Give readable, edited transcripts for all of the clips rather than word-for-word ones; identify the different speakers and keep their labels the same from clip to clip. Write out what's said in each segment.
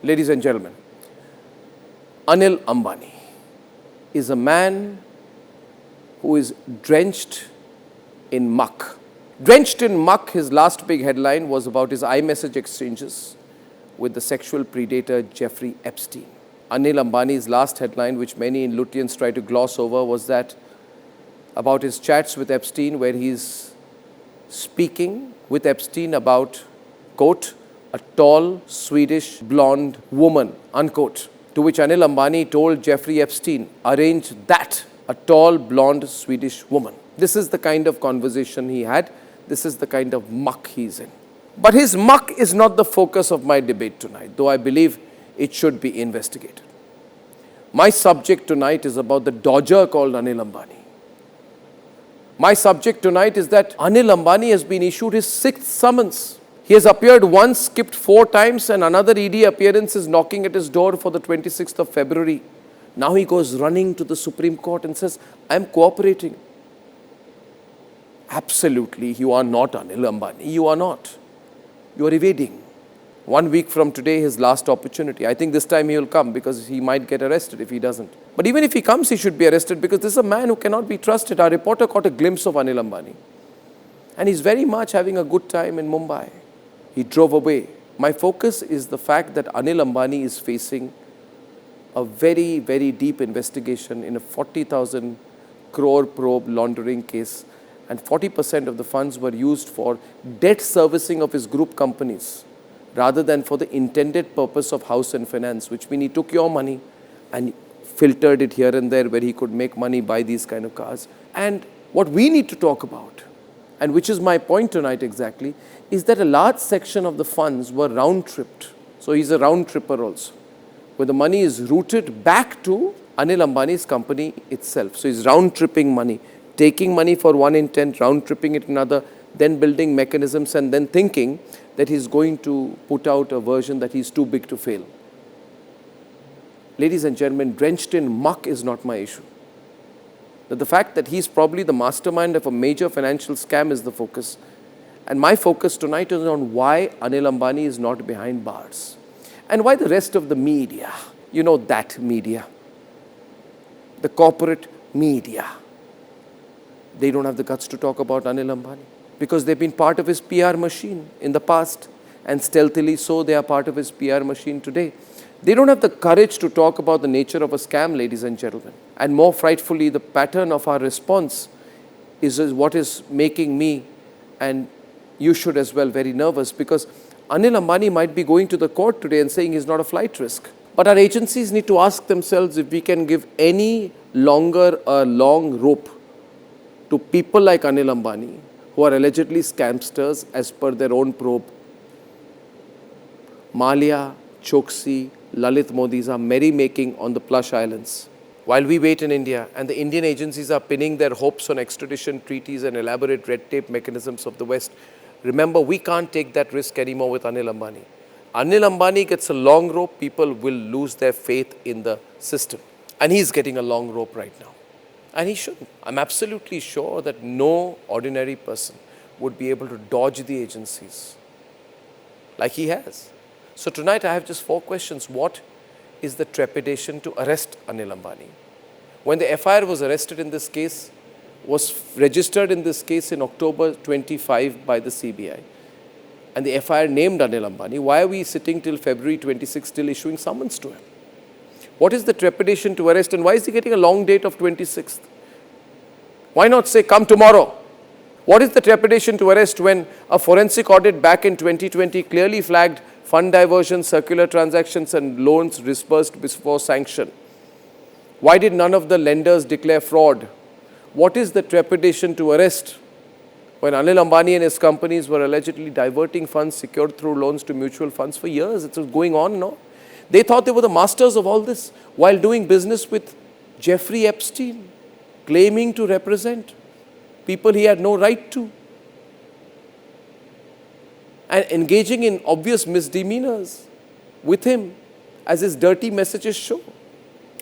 Speaker 1: Ladies and gentlemen, Anil Ambani is a man who is drenched in muck. Drenched in muck, his last big headline was about his iMessage exchanges with the sexual predator Jeffrey Epstein. Anil Ambani's last headline, which many in Lutyens try to gloss over, was that about his chats with Epstein, where he's speaking with Epstein about, quote, a tall Swedish blonde woman, unquote, to which Anil Ambani told Jeffrey Epstein, arrange that, a tall blonde Swedish woman. This is the kind of conversation he had. This is the kind of muck he's in. But his muck is not the focus of my debate tonight, though I believe it should be investigated. My subject tonight is about the dodger called Anil Ambani. My subject tonight is that Anil Ambani has been issued his 6th summons. He has appeared once, skipped 4 times, and another ED appearance is knocking at his door for the 26th of February. Now he goes running to the Supreme Court and says, I am cooperating. Absolutely, you are not Anil Ambani. You are not. You are evading. 1 week from today, his last opportunity. I think this time he will come because he might get arrested if he doesn't. But even if he comes, he should be arrested because this is a man who cannot be trusted. Our reporter caught a glimpse of Anil Ambani. And he's very much having a good time in Mumbai. He drove away. My focus is the fact that Anil Ambani is facing a very, very deep investigation in a 40,000 crore probe laundering case, and 40% of the funds were used for debt servicing of his group companies rather than for the intended purpose of house and finance, which means he took your money and filtered it here and there where he could make money, buy these kind of cars. And what we need to talk about, and which is my point tonight exactly, is that a large section of the funds were round-tripped. So he's a round-tripper also, where the money is routed back to Anil Ambani's company itself. So he's round-tripping money, taking money for one intent, round-tripping it another, then building mechanisms and then thinking that he's going to put out a version that he's too big to fail. Ladies and gentlemen, drenched in muck is not my issue. The fact that he's probably the mastermind of a major financial scam is the focus. And my focus tonight is on why Anil Ambani is not behind bars. And why the rest of the media, you know that media, the corporate media, they don't have the guts to talk about Anil Ambani because they've been part of his PR machine in the past, and stealthily so they are part of his PR machine today. They don't have the courage to talk about the nature of a scam, ladies and gentlemen. And more frightfully, the pattern of our response is what is making me, and you should as well, very nervous, because Anil Ambani might be going to the court today and saying he's not a flight risk. But our agencies need to ask themselves if we can give any longer a long rope to people like Anil Ambani, who are allegedly scamsters as per their own probe. Malia, Choksi, Lalit Modis are merrymaking on the plush islands, while we wait in India and the Indian agencies are pinning their hopes on extradition treaties and elaborate red tape mechanisms of the West. Remember, we can't take that risk anymore with Anil Ambani. Anil Ambani gets a long rope, people will lose their faith in the system. And he's getting a long rope right now. And he shouldn't. I'm absolutely sure that no ordinary person would be able to dodge the agencies like he has. So tonight I have just 4 questions. What is the trepidation to arrest Anil Ambani? When the FIR was arrested in this case, was registered in this case in October 25 by the CBI, and the FIR named Anil Ambani, why are we sitting till February 26 still issuing summons to him? What is the trepidation to arrest, and why is he getting a long date of 26th? Why not say, come tomorrow? What is the trepidation to arrest when a forensic audit back in 2020 clearly flagged fund diversion, circular transactions and loans disbursed before sanction? Why did none of the lenders declare fraud? What is the trepidation to arrest when Anil Ambani and his companies were allegedly diverting funds secured through loans to mutual funds for years? It was going on, no? They thought they were the masters of all this while doing business with Jeffrey Epstein, claiming to represent people he had no right to, and engaging in obvious misdemeanors with him, as his dirty messages show.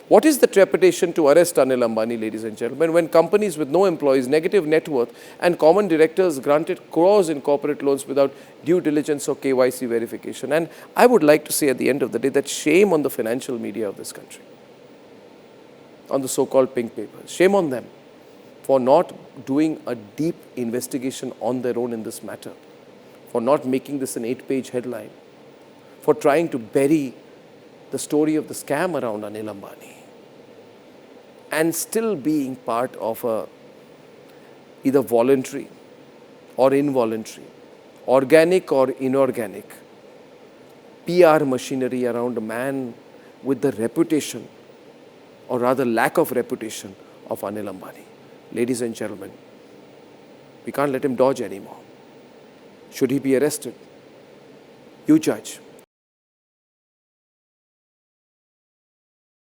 Speaker 1: What is the trepidation to arrest Anil Ambani, ladies and gentlemen, when companies with no employees, negative net worth and common directors granted crores in corporate loans without due diligence or KYC verification? And I would like to say at the end of the day that shame on the financial media of this country, on the so-called pink papers. Shame on them for not doing a deep investigation on their own in this matter, for not making this an 8-page headline, for trying to bury the story of the scam around Anil Ambani and still being part of a either voluntary or involuntary, organic or inorganic PR machinery around a man with the reputation, or rather lack of reputation, of Anil Ambani. Ladies and gentlemen, we can't let him dodge anymore. Should he be arrested? You judge.